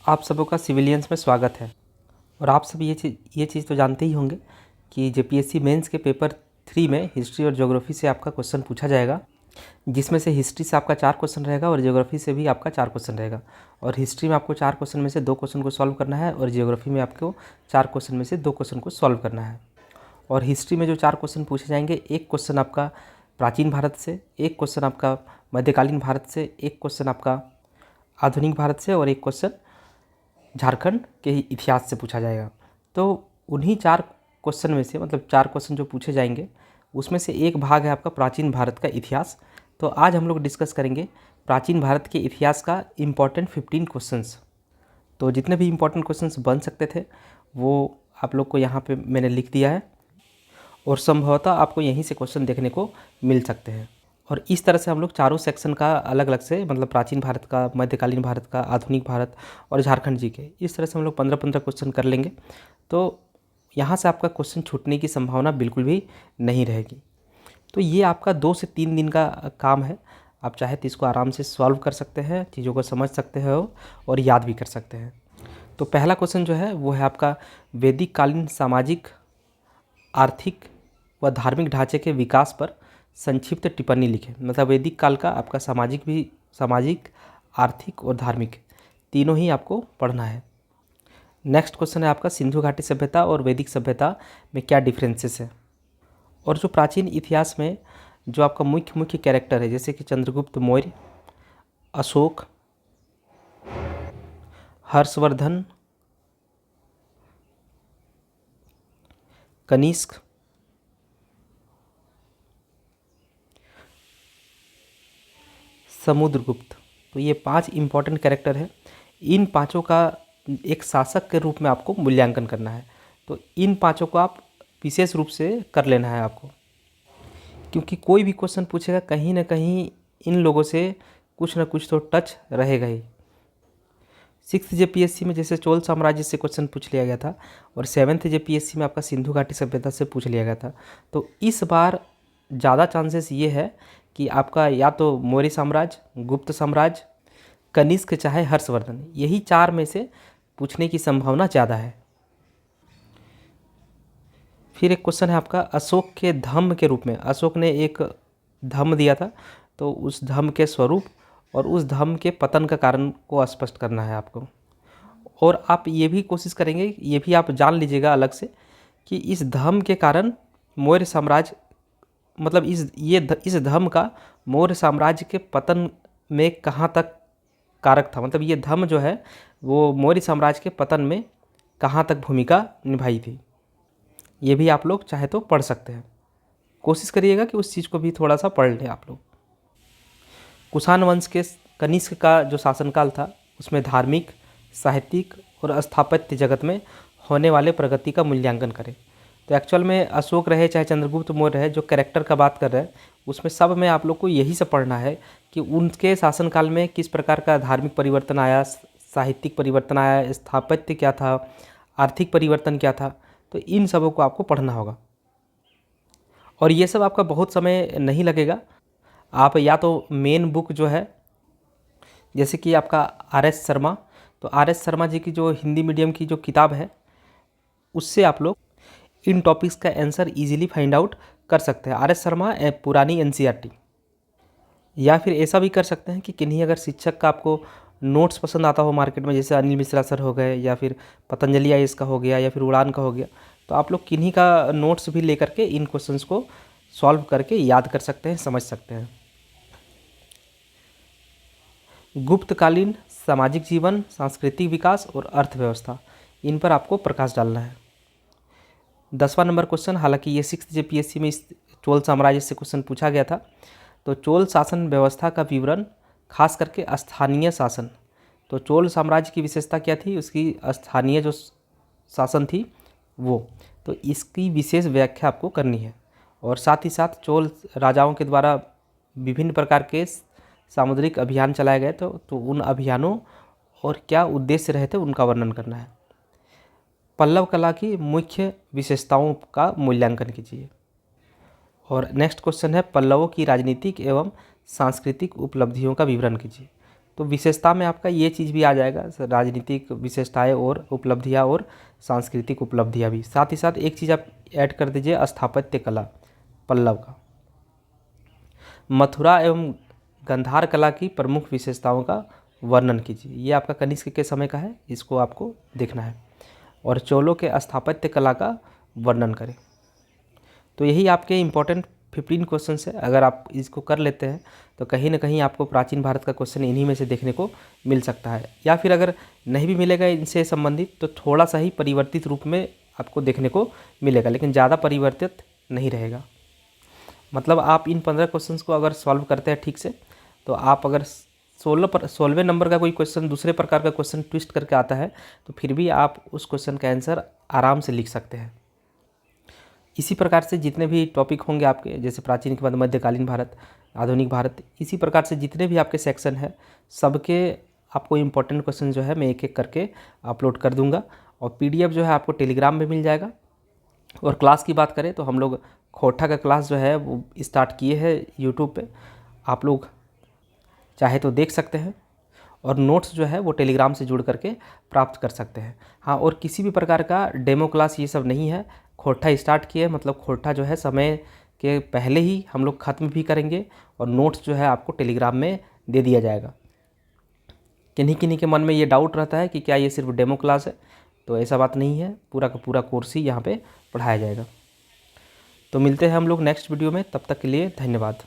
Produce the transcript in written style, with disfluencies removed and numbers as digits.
आप सबों का सिविलियंस में स्वागत है। और आप सब ये चीज़ तो जानते ही होंगे कि जेपीएससी मेंस के पेपर 3 में हिस्ट्री और ज्योग्राफी से आपका क्वेश्चन पूछा जाएगा, जिसमें से हिस्ट्री से आपका 4 क्वेश्चन रहेगा और ज्योग्राफी से भी आपका 4 क्वेश्चन रहेगा। और हिस्ट्री में आपको 4 क्वेश्चन में से 2 क्वेश्चन को सॉल्व करना है और ज्योग्राफी में आपको 4 क्वेश्चन में से 2 क्वेश्चन को सॉल्व करना है। और हिस्ट्री में जो 4 क्वेश्चन पूछे जाएंगे, एक क्वेश्चन आपका प्राचीन भारत से, एक क्वेश्चन आपका मध्यकालीन भारत से, एक क्वेश्चन आपका आधुनिक भारत से और एक क्वेश्चन झारखंड के इतिहास से पूछा जाएगा। तो उन्हीं 4 क्वेश्चन में से, मतलब 4 क्वेश्चन जो पूछे जाएंगे उसमें से एक भाग है आपका प्राचीन भारत का इतिहास। तो आज हम लोग डिस्कस करेंगे प्राचीन भारत के इतिहास का इम्पॉर्टेंट 15 क्वेश्चंस। तो जितने भी इम्पॉर्टेंट क्वेश्चंस बन सकते थे वो आप लोग को यहाँ पे मैंने लिख दिया है और संभवतः आपको यहीं से क्वेश्चन देखने को मिल सकते हैं। और इस तरह से हम लोग चारों सेक्शन का अलग अलग से, मतलब प्राचीन भारत का, मध्यकालीन भारत का, आधुनिक भारत और झारखंड जी के, इस तरह से हम लोग 15-15 क्वेश्चन कर लेंगे। तो यहाँ से आपका क्वेश्चन छूटने की संभावना बिल्कुल भी नहीं रहेगी। तो ये आपका 2 से 3 दिन का काम है। आप चाहे तो इसको आराम से सॉल्व कर सकते हैं, चीज़ों को समझ सकते हो और याद भी कर सकते हैं। तो पहला क्वेश्चन जो है वो है आपका वैदिक कालीन सामाजिक, आर्थिक व धार्मिक ढांचे के विकास पर संक्षिप्त टिप्पणी लिखें। मतलब वैदिक काल का आपका सामाजिक, आर्थिक और धार्मिक तीनों ही आपको पढ़ना है। नेक्स्ट क्वेश्चन है आपका सिंधु घाटी सभ्यता और वैदिक सभ्यता में क्या डिफरेंसेस है। और जो प्राचीन इतिहास में जो आपका मुख्य कैरेक्टर है, जैसे कि चंद्रगुप्त मौर्य, अशोक, हर्षवर्धन, कनिष्क, समुद्रगुप्त, तो ये 5 इम्पॉर्टेंट कैरेक्टर है। इन पांचों का एक शासक के रूप में आपको मूल्यांकन करना है। तो इन पांचों को आप विशेष रूप से कर लेना है आपको, क्योंकि कोई भी क्वेश्चन पूछेगा कहीं ना कहीं इन लोगों से कुछ ना कुछ तो टच रहेगा ही। 6th जेपीएससी में जैसे चोल साम्राज्य से क्वेश्चन पूछ लिया गया था और 7th जेपीएससी में आपका सिंधु घाटी सभ्यता से पूछ लिया गया था। तो इस बार ज़्यादा चांसेस ये है कि आपका या तो मौर्य साम्राज्य, गुप्त साम्राज्य, कनिष्क चाहे हर्षवर्धन, यही 4 में से पूछने की संभावना ज़्यादा है। फिर एक क्वेश्चन है आपका अशोक के धम्म के रूप में, अशोक ने एक धम्म दिया था, तो उस धम्म के स्वरूप और उस धम्म के पतन का कारण को स्पष्ट करना है आपको। और आप ये भी कोशिश करेंगे, ये भी आप जान लीजिएगा अलग से, कि इस धम्म के कारण मौर्य साम्राज्य, मतलब इस धम्म का मौर्य साम्राज्य के पतन में कहाँ तक कारक था। मतलब ये धम्म जो है वो मौर्य साम्राज्य के पतन में कहाँ तक भूमिका निभाई थी। ये भी आप लोग चाहे तो पढ़ सकते हैं। कोशिश करिएगा कि उस चीज़ को भी थोड़ा सा पढ़ लें आप लोग। कुषाण वंश के कनिष्क का जो शासनकाल था उसमें धार्मिक, साहित्यिक और स्थापत्य जगत में होने वाले प्रगति का मूल्यांकन करें। तो एक्चुअल में अशोक रहे चाहे चंद्रगुप्त मौर्य रहे, जो कैरेक्टर का बात कर रहे हैं उसमें सब में आप लोग को यही सब पढ़ना है कि उनके शासनकाल में किस प्रकार का धार्मिक परिवर्तन आया, साहित्यिक परिवर्तन आया, स्थापत्य क्या था, आर्थिक परिवर्तन क्या था। तो इन सबों को आपको पढ़ना होगा और ये सब आपका बहुत समय नहीं लगेगा। आप या तो मेन बुक जो है, जैसे कि आपका आर.एस. शर्मा, तो आर.एस. शर्मा जी की जो हिंदी मीडियम की जो किताब है उससे आप लोग इन टॉपिक्स का आंसर इजीली फाइंड आउट कर सकते हैं। आर.एस. शर्मा पुरानी एनसीईआरटी, या फिर ऐसा भी कर सकते हैं कि किन्हीं अगर शिक्षक का आपको नोट्स पसंद आता हो मार्केट में, जैसे अनिल मिश्रा सर हो गए या फिर पतंजलि आईएएस का हो गया या फिर उड़ान का हो गया, तो आप लोग किन्हीं का नोट्स भी लेकर के इन क्वेश्चंस को सॉल्व करके याद कर सकते हैं, समझ सकते हैं। गुप्तकालीन सामाजिक जीवन, सांस्कृतिक विकास और अर्थव्यवस्था, इन पर आपको प्रकाश डालना है। 10वां नंबर क्वेश्चन, हालांकि ये 6th जेपीएससी में इस चोल साम्राज्य से क्वेश्चन पूछा गया था। तो चोल शासन व्यवस्था का विवरण, खास करके स्थानीय शासन। तो चोल साम्राज्य की विशेषता क्या थी, उसकी स्थानीय जो शासन थी वो, तो इसकी विशेष व्याख्या आपको करनी है। और साथ ही साथ चोल राजाओं के द्वारा विभिन्न प्रकार के सामुद्रिक अभियान चलाए गए तो उन अभियानों और क्या उद्देश्य रहे थे उनका वर्णन करना है। पल्लव कला की मुख्य विशेषताओं का मूल्यांकन कीजिए। और नेक्स्ट क्वेश्चन है पल्लवों की राजनीतिक एवं सांस्कृतिक उपलब्धियों का विवरण कीजिए। तो विशेषता में आपका ये चीज़ भी आ जाएगा, राजनीतिक विशेषताएं और उपलब्धियां और सांस्कृतिक उपलब्धियां भी। साथ ही साथ एक चीज़ आप ऐड कर दीजिए, स्थापत्य कला पल्लव का। मथुरा एवं गंधार कला की प्रमुख विशेषताओं का वर्णन कीजिए। ये आपका कनिष्क के समय का है, इसको आपको देखना है। और चोलों के स्थापत्य कला का वर्णन करें। तो यही आपके इम्पोर्टेंट 15 क्वेश्चन है। अगर आप इसको कर लेते हैं तो कहीं ना कहीं आपको प्राचीन भारत का क्वेश्चन इन्हीं में से देखने को मिल सकता है, या फिर अगर नहीं भी मिलेगा इनसे संबंधित तो थोड़ा सा ही परिवर्तित रूप में आपको देखने को मिलेगा, लेकिन ज़्यादा परिवर्तित नहीं रहेगा। मतलब आप इन 15 क्वेश्चंस को अगर सॉल्व करते हैं ठीक से, तो आप अगर 16वें नंबर का कोई क्वेश्चन दूसरे प्रकार का क्वेश्चन ट्विस्ट करके आता है तो फिर भी आप उस क्वेश्चन का आंसर आराम से लिख सकते हैं। इसी प्रकार से जितने भी टॉपिक होंगे आपके, जैसे प्राचीन के बाद मध्यकालीन भारत, आधुनिक भारत, इसी प्रकार से जितने भी आपके सेक्शन है सबके आपको इम्पोर्टेंट क्वेश्चन जो है मैं एक एक करके अपलोड कर दूंगा। और PDF जो है आपको टेलीग्राम में मिल जाएगा। और क्लास की बात करें तो हम लोग खोटा का क्लास जो है वो स्टार्ट किए हैं यूट्यूब पे, आप लोग चाहे तो देख सकते हैं। और नोट्स जो है वो टेलीग्राम से जुड़ करके प्राप्त कर सकते हैं। हाँ, और किसी भी प्रकार का डेमो क्लास ये सब नहीं है। खोटा स्टार्ट किए, मतलब खोटा जो है समय के पहले ही हम लोग ख़त्म भी करेंगे, और नोट्स जो है आपको टेलीग्राम में दे दिया जाएगा। किन्हीं किन्हीं के मन में ये डाउट रहता है कि क्या ये सिर्फ डेमो क्लास है, तो ऐसा बात नहीं है, पूरा का पूरा कोर्स ही यहाँ पे पढ़ाया जाएगा। तो मिलते हैं हम लोग नेक्स्ट वीडियो में, तब तक के लिए धन्यवाद।